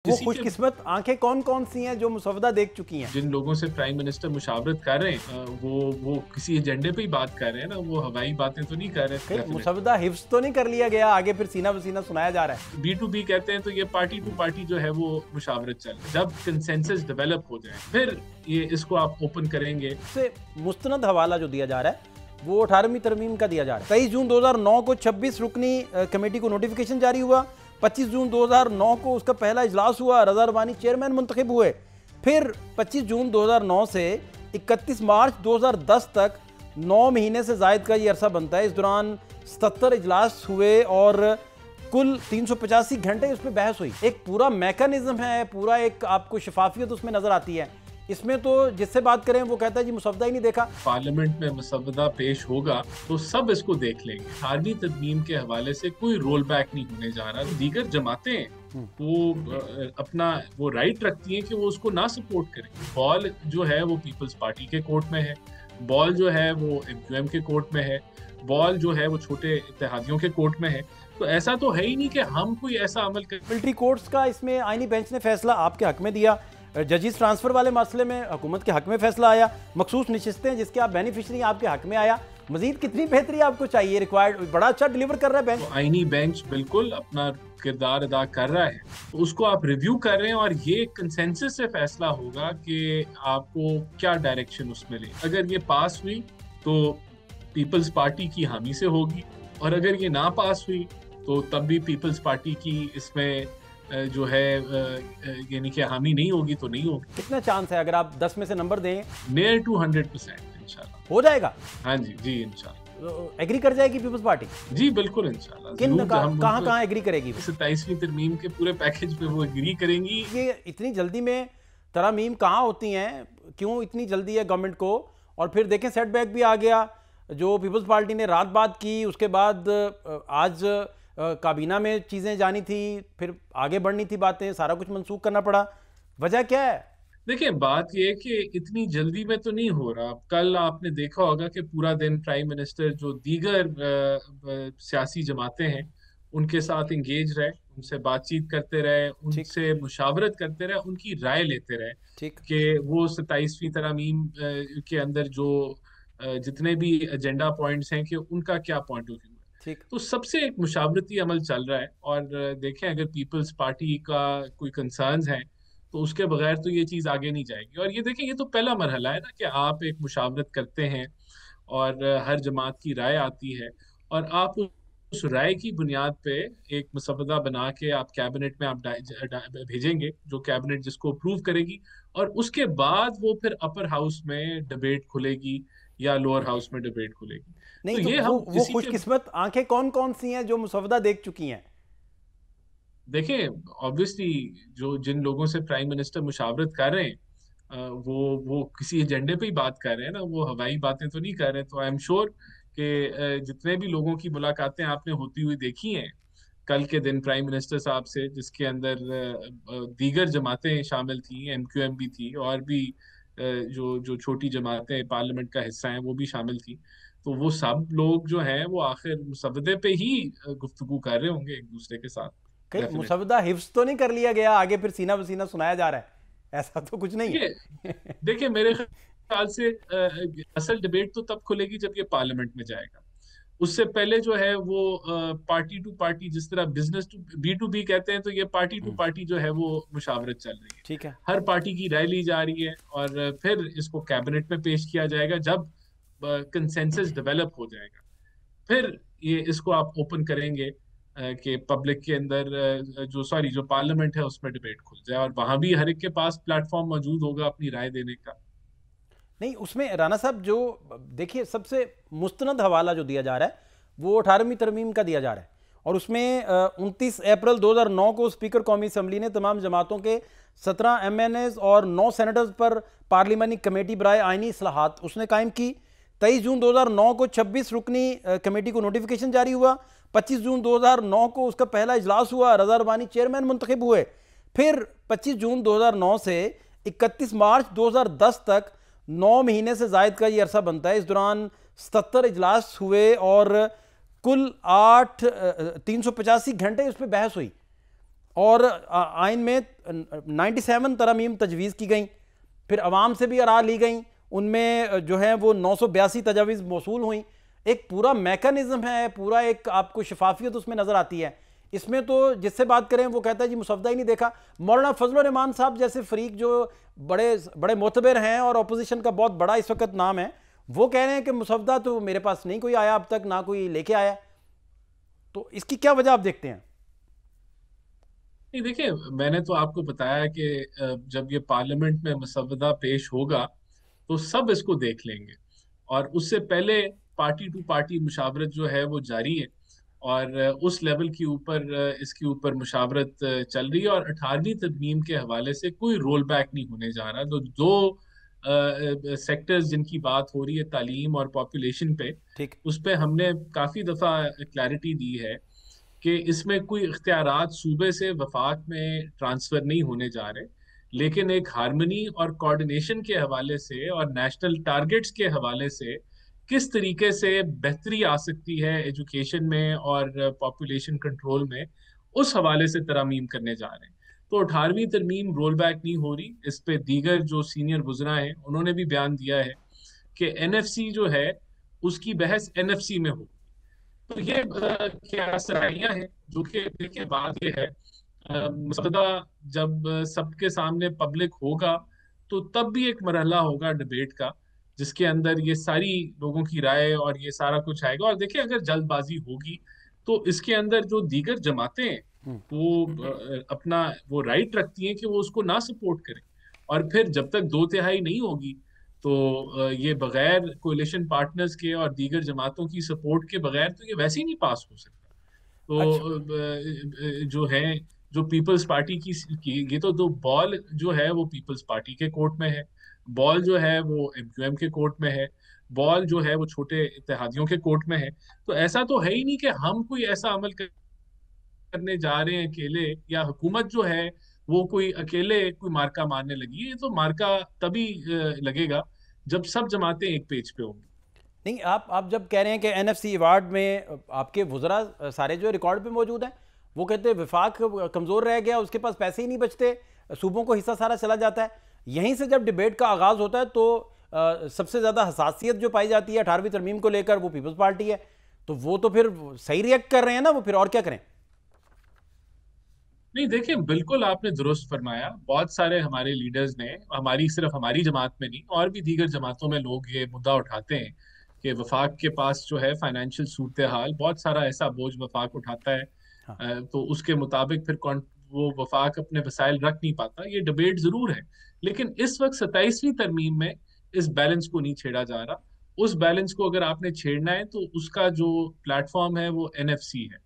वो खुशकिस्मत आंखें कौन कौन सी हैं जो मुसवदा देख चुकी हैं? जिन लोगों से प्राइम मिनिस्टर मुशावरत कर रहे हैं वो किसी एजेंडे पे ही बात कर रहे हैं ना, वो हवाई बातें तो नहीं कर रहे। मुसवदा हिफ्स तो नहीं कर लिया गया, आगे फिर सीना बसीना सुनाया जा रहा है। B2B कहते हैं तो ये पार्टी टू पार्टी जो है वो मुशावरत चल रही है। जब कंसेंसस डेवलप हो जाए फिर ये इसको आप ओपन करेंगे। से मुस्तनद हवाला जो दिया जा रहा है वो 18वीं तरमीम का दिया जा रहा है। 23 जून 2009 को 26 रुकनी कमेटी को नोटिफिकेशन जारी हुआ। 25 जून 2009 को उसका पहला इजलास हुआ, रज़ा रबानी चेयरमैन मुंतखब हुए। फिर 25 जून 2009 से 31 मार्च 2010 तक 9 महीने से ज़ायद का ये अरसा बनता है। इस दौरान 77 इजलास हुए और कुल 385 घंटे उस पर बहस हुई। एक पूरा मैकेनिज्म है, पूरा एक आपको शफाफियत उसमें नजर आती है। इसमें तो जिससे बात करें वो कहता है जी मुसवदा ही नहीं देखा। पार्लियामेंट में मुसवदा पेश होगा तो सब इसको देख लेंगे। 18वीं तरमीम के हवाले से कोई रोल बैक नहीं होने जा रहा। दीगर जमातें वो अपना वो राइट रखती हैं कि वो उसको ना सपोर्ट करें। बॉल जो है वो पीपल्स पार्टी के कोर्ट में है, बॉल जो है वो MQM के कोर्ट में है, बॉल जो है वो छोटे इत्तेहादियों के कोर्ट में है। तो ऐसा तो है ही नहीं कि हम कोई ऐसा अमल करें। मिलिट्री कोर्ट्स का इसमें आईनी बेंच ने फैसला आपके हक में दिया। जजिस ट्रांसफर वाले मसले में हुकूमत के हक में फैसला आया। मखसूस नशिस्तें जिसके आप बेनिफिशरी आपके हक में आया। मजीद कितनी बेहतरी आपको चाहिए? रिक्वायर्ड बड़ा अच्छा डिलीवर कर रहा है बेंच। तो आईनी बेंच बिल्कुल अपना किरदार अदा कर रहा है, तो उसको आप रिव्यू कर रहे हैं और ये कंसेंसस से फैसला होगा कि आपको क्या डायरेक्शन उसमें ले। अगर ये पास हुई तो पीपल्स पार्टी की हामी से होगी, और अगर ये ना पास हुई तो तब भी पीपल्स पार्टी की इसमें जो है यानी कि हामी नहीं होगी तो नहीं होगी। कितना चांस है अगर आप 10 में से नंबर दें? नियर टू 100% इंशाल्लाह हो जाएगा। हाँ जी इंशाल्लाह एग्री कर जाएगी पीपल्स पार्टी? जी बिल्कुल इंशाल्लाह। किन कहाँ एग्री करेगी? 27वीं तरमीम के पूरे पैकेज पे वो एग्री करेंगी। ये इतनी जल्दी में तरमीम कहाँ होती हैं? क्यों इतनी जल्दी है गवर्नमेंट को? और फिर देखें सेटबैक भी आ गया। जो पीपल्स पार्टी ने रात बात की, उसके बाद आज काबीना में चीज़ें जानी थी, फिर आगे बढ़नी थी बातें, सारा कुछ मनसूख करना पड़ा। वजह क्या है? देखिए बात यह है कि इतनी जल्दी में तो नहीं हो रहा। कल आपने देखा होगा कि पूरा दिन प्राइम मिनिस्टर जो दीगर सियासी जमातें हैं उनके साथ इंगेज रहे, उनसे बातचीत करते रहे, उनसे मुशावरत करते रहे, उनकी राय लेते रहे कि वो 27वीं तरमीम के अंदर जो जितने भी एजेंडा पॉइंट्स हैं कि उनका क्या पॉइंट ऑफ व्यू है। तो सबसे एक मुशावरती अमल चल रहा है। और देखें अगर पीपल्स पार्टी का कोई कंसर्न्स हैं तो उसके बगैर तो ये चीज़ आगे नहीं जाएगी। और ये देखें ये तो पहला मरहला है ना कि आप एक मुशावरत करते हैं और हर जमात की राय आती है और आप उस राय की बुनियाद पे एक मसवदा बना के आप कैबिनेट में आप भेजेंगे, जो कैबिनेट जिसको अप्रूव करेगी, और उसके बाद वो फिर अपर हाउस में डिबेट खुलेगी या लोअर हाउस में डिबेट खुलेगी। नहीं तो तो ये वो खुशकिस्मत आंखें कौन कौन सी हैं जो मुसवदा देख चुकी हैं? देखिए ऑब्वियसली जो जिन लोगों से प्राइम मिनिस्टर मुशावरत कर रहे हैं वो किसी एजेंडे पे ही बात कर रहे हैं ना, वो हवाई बातें तो नहीं कर रहे। तो आई एम श्योर कि जितने भी लोगों की मुलाकातें आपने होती हुई देखी हैं कल के दिन प्राइम मिनिस्टर साहब से, जिसके अंदर दीगर जमातें शामिल थी, MQM भी थी, और भी जो जो छोटी जमातें पार्लियामेंट का हिस्सा हैं वो भी शामिल थी। तो वो सब लोग जो हैं वो आखिर मुसवदे पे ही गुफ्तगू कर रहे होंगे एक दूसरे के साथ। कहीं मुसवदा हिफ्स तो नहीं कर लिया गया, आगे फिर सीना बसीना सुनाया जा रहा है? ऐसा तो कुछ नहीं है। देखिए मेरे ख्याल से असल डिबेट तो तब खुलेगी जब ये पार्लियामेंट में जाएगा। उससे पहले जो है वो पार्टी टू पार्टी, जिस तरह बिजनेस टू B2B कहते हैं, तो ये पार्टी टू पार्टी जो है वो मुशावरत चल रही है। ठीक है, हर पार्टी की राय ली जा रही है और फिर इसको कैबिनेट में पेश किया जाएगा। जब कंसेंसस डेवलप हो जाएगा फिर ये इसको आप ओपन करेंगे कि पब्लिक के अंदर जो पार्लियामेंट है उसमें डिबेट खुल जाए, और वहां भी हर एक के पास प्लेटफॉर्म मौजूद होगा अपनी राय देने का। नहीं उसमें राना साहब जो देखिए सबसे मुस्तनद हवाला जो दिया जा रहा है वो 18वीं तरमीम का दिया जा रहा है। और उसमें 29 अप्रैल 2009 को स्पीकर कौमी असम्बली ने तमाम जमातों के 17 MNAs और 9 सेनेटर्स पर पार्लिमानी कमेटी बराए आइनी इस्लाहात उसने कायम की। 23 जून 2009 को 26 रुकनी कमेटी को नोटिफिकेशन जारी हुआ। 25 जून 2009 को उसका पहला इजलास हुआ, रज़ा रबानी चेयरमैन मुंतखब हुए। फिर 25 जून 2009 से 31 मार्च 2010 तक 9 महीने से ज़ायद का ये अरसा बनता है। इस दौरान 77 इजलास हुए और कुल 385 घंटे उस पर बहस हुई। और आइन में 97 तरमीम तजवीज़ की गई, फिर अवाम से भी आरा ली गई, उनमें जो है वो 982 तजावीज़ मौसूल हुई। एक पूरा मैकेनिज्म है, पूरा एक आपको शफाफियत उसमें नज़र आती है। इसमें तो जिससे बात करें वो कहता है जी मुसवदा ही नहीं देखा। मौलाना फजल रहमान साहब जैसे फरीक जो बड़े बड़े मोतबर हैं और अपोजिशन का बहुत बड़ा इस वक्त नाम है, वो कह रहे हैं कि मुसवदा तो मेरे पास नहीं कोई आया अब तक, ना कोई लेके आया। तो इसकी क्या वजह आप देखते हैं? नहीं देखिए, मैंने तो आपको बताया कि जब ये पार्लियामेंट में मसवदा पेश होगा तो सब इसको देख लेंगे, और उससे पहले पार्टी टू पार्टी मुशावरत जो है वो जारी है, और उस लेवल के ऊपर इसके ऊपर मुशावरत चल रही है, और 18वीं तरमीम के हवाले से कोई रोल बैक नहीं होने जा रहा। तो दो सेक्टर्स जिनकी बात हो रही है, तालीम और पॉपुलेशन पे, ठीक। उस पे हमने काफी दफा क्लैरिटी दी है कि इसमें कोई इख्तियारात सूबे से वफाक में ट्रांसफर नहीं होने जा रहे, लेकिन एक हारमनी और कोऑर्डिनेशन के हवाले से और नेशनल टारगेट्स के हवाले से किस तरीके से बेहतरी आ सकती है एजुकेशन में और पॉपुलेशन कंट्रोल में, उस हवाले से तरमीम करने जा रहे हैं। तो 18वीं तरमीम रोल बैक नहीं हो रही। इस पे दीगर जो सीनियर वुज़रा हैं उन्होंने भी बयान दिया है कि एनएफसी जो है उसकी बहस एनएफसी में हो। तो ये क्या सराहियां हैं, जो कि देखिए बात ये है, मसौदा जब सबके सामने पब्लिक होगा तो तब भी एक मरहला होगा डिबेट का, जिसके अंदर ये सारी लोगों की राय और ये सारा कुछ आएगा। और देखिए, अगर जल्दबाजी होगी तो इसके अंदर जो दीगर जमातें हैं हम्म। वो अपना वो राइट रखती हैं कि वो उसको ना सपोर्ट करें, और फिर जब तक दो तिहाई नहीं होगी तो ये बगैर कोalition पार्टनर्स के और दीगर जमातों की सपोर्ट के बगैर तो ये वैसे ही नहीं पास हो सकता। अच्छा। तो जो है, जो पीपल्स पार्टी की ये तो बॉल जो है वो पीपल्स पार्टी के कोर्ट में है, बॉल जो है वो एमक्यूएम के कोर्ट में है, बॉल जो है वो छोटे इत्तेहादियों के कोर्ट में है। तो ऐसा तो है ही नहीं कि हम कोई ऐसा अमल करने जा रहे हैं अकेले, या हुकूमत जो है वो कोई अकेले कोई मार्का मारने लगी है। ये तो मार्का तभी लगेगा जब सब जमातें एक पेज पे होंगी। नहीं, आप जब कह रहे हैं कि एनएफसी अवार्ड में आपके वुज़रा सारे जो रिकॉर्ड पे मौजूद हैं, वो कहते हैं विफाक कमज़ोर रह गया, उसके पास पैसे ही नहीं बचते, सूबों को हिस्सा सारा चला जाता है। यहीं से जब डिबेट का आगाज़ होता है तो सबसे ज़्यादा हसासियत जो पाई जाती है 18वीं तरमीम को लेकर वो पीपल्स पार्टी है। तो वो तो फिर सही रिएक्ट कर रहे हैं ना, वो फिर और क्या करें? नहीं देखिए, बिल्कुल आपने दुरुस्त फरमाया। बहुत सारे हमारे लीडर्स ने, हमारी सिर्फ हमारी जमात में नहीं और भी दीगर जमातों में लोग ये मुद्दा उठाते हैं कि वफाक के पास जो है फाइनेंशियल सूरत हाल, बहुत सारा ऐसा बोझ वफाक उठाता है, हाँ। तो उसके मुताबिक फिर वो वफाक अपने वसाइल रख नहीं पाता। ये डिबेट जरूर है, लेकिन इस वक्त 27वीं तरमीम में इस बैलेंस को नहीं छेड़ा जा रहा। उस बैलेंस को अगर आपने छेड़ना है तो उसका जो प्लेटफॉर्म है वो एनएफसी है,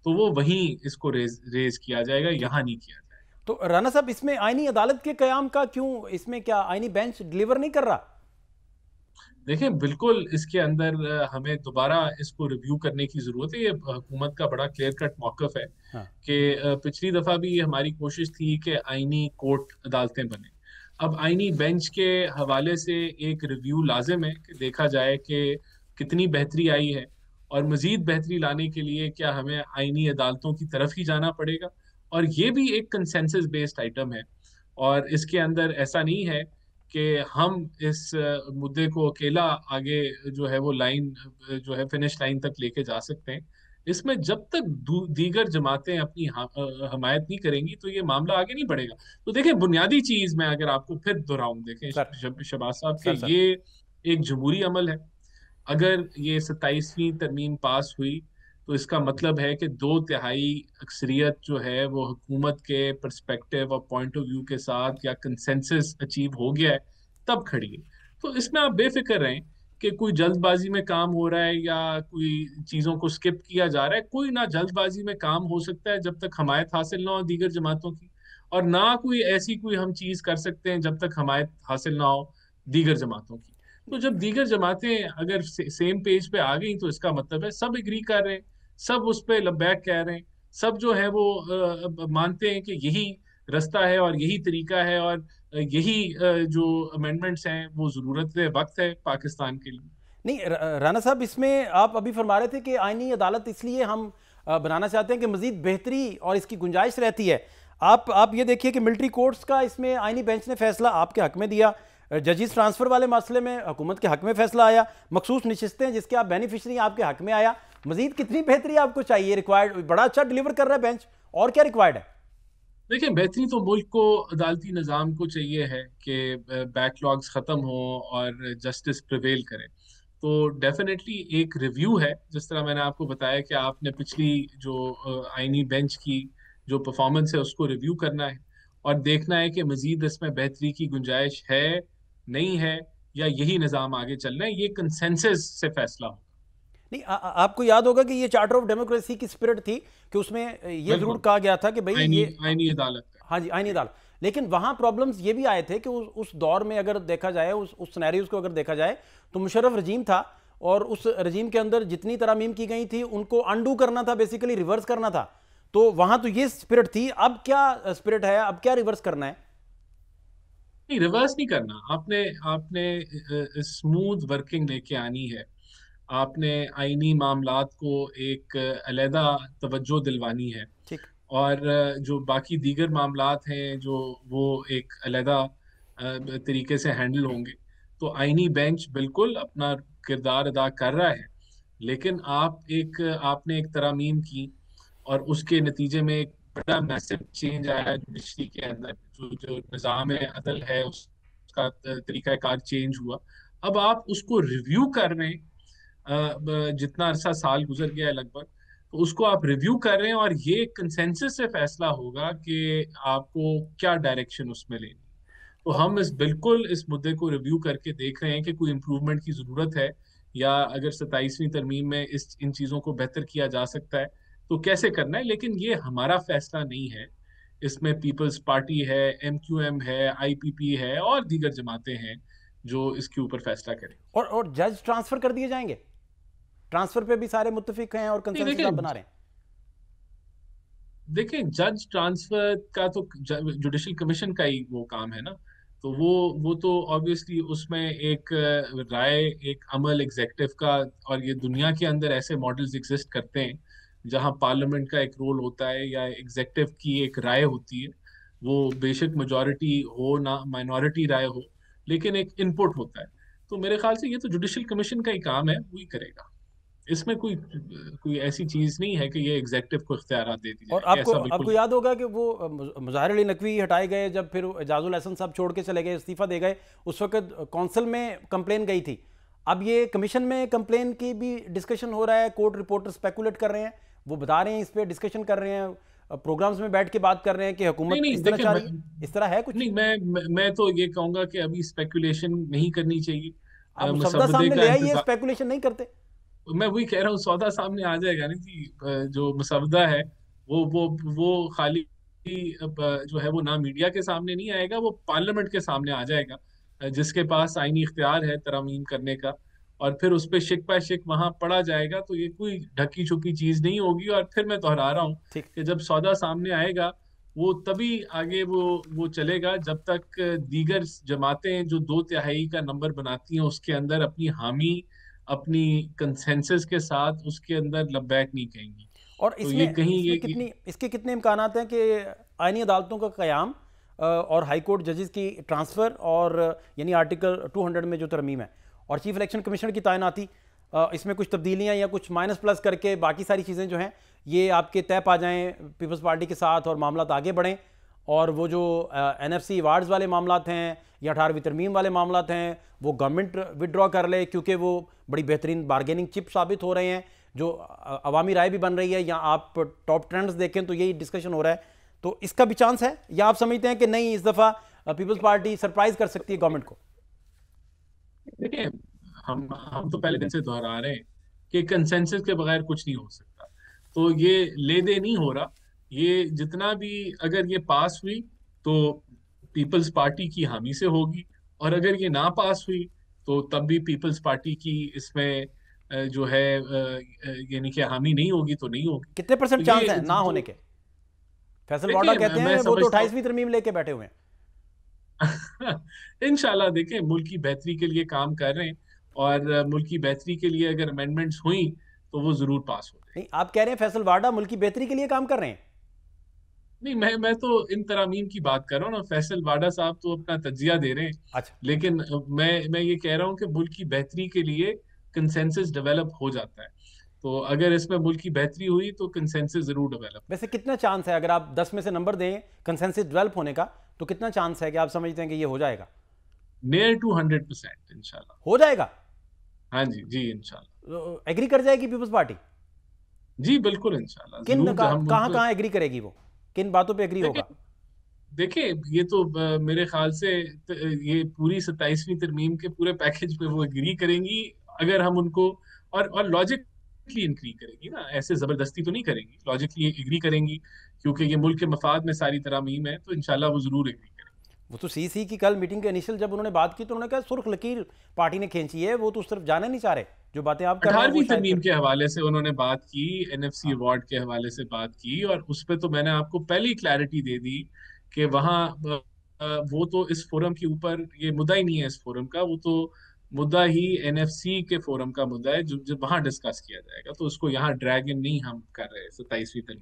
तो वो वहीं इसको रेज किया जाएगा, ठीक। यहाँ नहीं किया जाएगा। तो राना साहब, इसमें आईनी अदालत के कयाम का क्यों, इसमें क्या आईनी बेंच डिलीवर नहीं कर रहा? देखिए, बिल्कुल इसके अंदर हमें दोबारा इसको रिव्यू करने की जरूरत है। ये हुकूमत का बड़ा क्लियर कट मौकफ है हाँ। कि पिछली दफा भी ये हमारी कोशिश थी कि आईनी कोर्ट अदालतें बने। अब आईनी बेंच के हवाले से एक रिव्यू लाजिम है कि देखा जाए कि कितनी बेहतरी आई है, और मजीद बेहतरी लाने के लिए क्या हमें आईनी अदालतों की तरफ ही जाना पड़ेगा। और ये भी एक कंसेंसस बेस्ड आइटम है, और इसके अंदर ऐसा नहीं है कि हम इस मुद्दे को अकेला आगे जो है वो लाइन जो है फिनिश लाइन तक लेके जा सकते हैं। इसमें जब तक दीगर जमातें अपनी हमायत नहीं करेंगी तो ये मामला आगे नहीं बढ़ेगा। तो देखें, बुनियादी चीज मैं अगर आपको फिर दोहराऊं, देखें सर। शबाज साहब के, सर। ये एक जमहूरी अमल है। अगर ये 27वीं तरमीम पास हुई तो इसका मतलब है कि दो तिहाई अक्सरियत जो है वो हुकूमत के पर्सपेक्टिव और पॉइंट ऑफ व्यू के साथ या कंसेंसस अचीव हो गया है, तब खड़ी है। तो इसमें आप बेफिक्र रहें कि कोई जल्दबाजी में काम हो रहा है या कोई चीज़ों को स्किप किया जा रहा है। कोई ना जल्दबाजी में काम हो सकता है जब तक हमायत हासिल ना हो दीगर जमातों की, और ना कोई ऐसी कोई हम चीज़ कर सकते हैं जब तक हमायत हासिल ना हो दीगर जमातों की। तो जब दीगर जमातें अगर सेम पेज पे आ गई तो इसका मतलब है सब एग्री कर रहे हैं, सब उस पे लब्बैक कह रहे हैं, सब जो है वो मानते हैं कि यही रास्ता है और यही तरीका है, और यही जो अमेंडमेंट्स हैं वो ज़रूरत है, वक्त है पाकिस्तान के लिए। नहीं, राना साहब, इसमें आप अभी फरमा रहे थे कि आईनी अदालत इसलिए हम बनाना चाहते हैं कि मजीद बेहतरी और इसकी गुंजाइश रहती है। आप ये देखिए कि मिलिट्री कोर्ट्स का इसमें आईनी बेंच ने फैसला आपके हक में दिया, जजिस ट्रांसफर वाले मसले में हुकूमत के हक में फैसला आया, मखसूस नशिस्तें जिसके आप बेनिफिशरी आपके हक में आया। मजीद कितनी बेहतरी आपको चाहिए? रिक्वायर्ड बड़ा अच्छा डिलीवर कर रहा है बेंच, और क्या रिक्वायर्ड है? देखिए, बेहतरी तो मुल्क को, अदालती निज़ाम को चाहिए है कि बैकलॉग्स ख़त्म हो और जस्टिस प्रिवेल करे। तो डेफिनेटली एक रिव्यू है, जिस तरह मैंने आपको बताया कि आपने पिछली जो आईनी बेंच की जो परफॉर्मेंस है उसको रिव्यू करना है और देखना है कि मजीद इसमें बेहतरी की गुंजाइश है, नहीं है, या यही निज़ाम आगे चलना है। ये कंसेंसस से फैसला हो। नहीं, आपको याद होगा कि ये चार्टर ऑफ डेमोक्रेसी की स्पिरिट थी कि उसमें ये जरूर बिल्कुल, कहा गया था कि भाई आईनी ये, आईनी अदालत का। हाँ जी, आईनी अदालत। लेकिन वहां प्रॉब्लम्स ये भी आए थे कि उस दौर में अगर देखा जाए, उस सिनेरियोज को अगर देखा जाए, तो मुशर्रफ रजीम था और उस रजीम के अंदर जितनी तरामीम की गई थी उनको अनडू करना था, बेसिकली रिवर्स करना था। तो वहां तो ये स्पिरिट थी। अब क्या स्पिरिट है? अब क्या रिवर्स करना है? नहीं, रिवर्स नहीं करना। आपने आपने स्मूथ वर्किंग लेके आनी है। आपने आईनी मामलात को एक अलहदा तवज्जो दिलवानी है। ठीक। और जो बाकी दीगर मामलात हैं जो वो एक अलहदा तरीके से हैंडल होंगे। तो आईनी बेंच बिल्कुल अपना किरदार अदा कर रहा है, लेकिन आपने एक तरामीम की और उसके नतीजे में एक बड़ा मैसिव चेंज आया है जुडिशरी के अंदर। जो जो निज़ाम अदल है उसका तरीकाकार चेंज हुआ। अब आप उसको रिव्यू कर रहे हैं। जितना अरसा साल गुजर गया है लगभग, तो उसको आप रिव्यू कर रहे हैं और ये कंसेंसस से फैसला होगा कि आपको क्या डायरेक्शन उसमें लेनी है। तो और हम बिल्कुल इस मुद्दे को रिव्यू करके देख रहे हैं कि कोई इम्प्रूवमेंट की जरूरत है, या अगर 27वीं तरमीम में इन चीज़ों को बेहतर किया जा सकता है तो कैसे करना है। लेकिन ये हमारा फैसला नहीं है। इसमें पीपल्स पार्टी है, MQM है, IPP है और दीगर जमातें हैं जो इसके ऊपर फैसला करें। और जज ट्रांसफर कर दिए जाएंगे? ट्रांसफर पे भी सारे मुत्तफिक हैं और नहीं, कंसेंसस देखिए, आप बना रहे हैं? जज ट्रांसफर का तो जुडिशल कमीशन का ही वो काम है ना। तो वो तो ऑब्वियसली उसमें एक राय, एक अमल एग्जेक्टिव का। और ये दुनिया के अंदर ऐसे मॉडल्स एग्जिस्ट करते हैं जहां पार्लियामेंट का एक रोल होता है या एग्जेक्टिव की एक राय होती है। वो बेशक मेजॉरिटी हो ना माइनॉरिटी राय हो, लेकिन एक इनपुट होता है। तो मेरे ख्याल से ये तो जुडिशल कमीशन का ही काम है, वही करेगा। इसमें कोई कोई ऐसी चीज नहीं है कि ये एग्जेक्टिव को इख्तियारात दे दी और जाएंगे, आपको ऐसा बिल्कुल आपको नहीं। याद होगा कि वो मुज़ाहिर अली नकवी हटाए गए, जब फिर एजाजुल हसन साहब छोड़ के चले गए, इस्तीफा दे गए, उस वक्त कौंसिल में कंप्लेन गई थी। अब ये कमीशन में कंप्लेन की भी डिस्कशन हो रहा है, कोर्ट रिपोर्टर स्पेकुलेट कर रहे हैं, वो बता रहे हैं, इस पर डिस्कशन कर रहे हैं, प्रोग्राम्स में बैठ के बात कर रहे हैं कि नहीं हुकूमत नहीं, इस तरह देखिए, चाह रही है। इस तरह है कुछ? नहीं, मैं तो ये कहूंगा कि अभी स्पेकुलेशन नहीं करनी चाहिए। आप मुसवदा मसवदे सामने का ले आइए, इंतजार। स्पेकुलेशन नहीं करते। मैं वही कह रहा हूँ, सौदा सामने आ जाएगा ना जी। जो मसवदा है वो खाली जो है वो ना मीडिया के सामने नहीं आएगा, वो पार्लियामेंट के सामने आ जाएगा, जिसके पास आईनी इख्तियार है तरमीम करने का। और फिर उस पर शिक बाय शिक वहां पढ़ा जाएगा। तो ये कोई ढकी छुपी चीज नहीं होगी। और फिर मैं दोहरा रहा हूँ ठीक। कि जब सौदा सामने आएगा, वो तभी आगे वो चलेगा जब तक दीगर जमातें जो 2/3 का नंबर बनाती हैं उसके अंदर अपनी हामी, अपनी कंसेंसस के साथ उसके अंदर लब्बैक नहीं कहेंगी। और तो ये इसमें कहीं इसमें कितनी इसके कितने इम्कानात हैं कि आईनी अदालतों का क़याम और हाई कोर्ट जजेस की ट्रांसफ़र, और यानी आर्टिकल 200 में जो तरमीम है, और चीफ इलेक्शन कमीशनर की तैनाती, इसमें कुछ तब्दीलियां या कुछ माइनस प्लस करके बाकी सारी चीज़ें जो हैं ये आपके तय पा जाएं पीपल्स पार्टी के साथ और मामला आगे बढ़ें। और वो जो NFC अवार्ड्स वाले मामलात हैं या 18वीं तरमीम वाले मामलात हैं वो गवर्नमेंट विड्रॉ कर ले, क्योंकि वो बड़ी बेहतरीन बारगेनिंग चिप साबित हो रहे हैं, जो अवामी राय भी बन रही है। या आप टॉप ट्रेंड्स देखें तो यही डिस्कशन हो रहा है। तो इसका भी चांस है, या आप समझते हैं कि नहीं, इस दफ़ा पीपल्स पार्टी सरप्राइज कर सकती है गवर्नमेंट को? देखिए, हम तो पहले दिन से दोहरा रहे हैं कि कंसेंसस के बगैर कुछ नहीं हो सकता। तो ये ले दे नहीं हो रहा। ये जितना भी, अगर ये पास हुई तो पीपल्स पार्टी की हामी से होगी, और अगर ये ना पास हुई तो तब भी पीपल्स पार्टी की इसमें जो है यानी कि हामी नहीं होगी तो नहीं होगी। कितने तो परसेंट चांस ये है ना होने जो, के? फैसल वाडा देखिए, कहते मैं हैं वो तो समझता हूँ 28वीं तरमीम लेके बैठे हुए हैं। इंशाल्लाह, देखें, मुल्क की बेहतरी के लिए काम कर रहे हैं। और मुल्क की बेहतरी के लिए अगर अमेंडमेंट्स हुई तो वो जरूर पास हो जाएगी। नहीं, आप कह रहे हैं फैसल वाडा मुल्क की बेहतरी के लिए काम कर रहे हैं। नहीं, मैं तो इन तरामीम की बात कर रहा हूँ ना। फैसल वाडा साहब तो अपना तजिया दे रहे हैं, अच्छा। लेकिन मैं ये कह रहा हूँ कि मुल्क की बेहतरी के लिए कंसेंसस डेवलप हो जाता है। तो अगर इसमें मुल्क की बेहतरी हुई तो कंसेंसस जरूर डेवलप वैसे होगा। कितना चांस है, अगर आप 10 में से नंबर दें कंसेंसस डेवलप होने का, तो कितना चांस है कि आप समझते हैं कि ये हो जाएगा? नियर टू 100% इंशाल्लाह। हो जाएगा? हाँ जी, जी इंशाल्लाह। एग्री कर जाएगी पीपल्स पार्टी? जी बिल्कुल इंशाल्लाह, किन जरूर हम कहाँ उनको कहाँ एग्री करेगी वो? किन बातों पे एग्री देखें। होगा? देखिए, ये तो मेरे ख्याल से ये पूरी 27वीं तरमीम के पूरे पैकेज पे वो एग्री करेंगी, अगर हम उनको और लॉजिकली एग्री करेंगी ना, ऐसे जबरदस्ती तो नहीं करेंगी, लॉजिकली एग्री करेंगी, क्योंकि ये मुल्क के मफाद में सारी तरमीम है, तो इंशाल्लाह वो जरूर एग्री करेंगी। वो तो सी की कल मीटिंग के इनिशियल जब उन्होंने बात की तो उन्होंने कहा सुर्ख लकीर पार्टी ने खींची है, वो तो उस तरफ जाना नहीं चाह रहे। जो बातें आप कर रहे हैं वो 18वीं शायद तरमीम फिर। के हवाले से उन्होंने बात की, एनएफसी हाँ। अवार्ड के हवाले से बात की, और उस पे तो मैंने आपको पहले ही क्लैरिटी दे दी कि वहाँ वो तो इस फोरम के ऊपर ये मुद्दा ही नहीं है इस फोरम का, वो तो मुद्दा ही एनएफसी के फोरम का मुद्दा है, जो जो वहां डिस्कस किया जाएगा, तो उसको यहाँ ड्रैग इन नहीं हम कर रहे 27वीं तरमीम।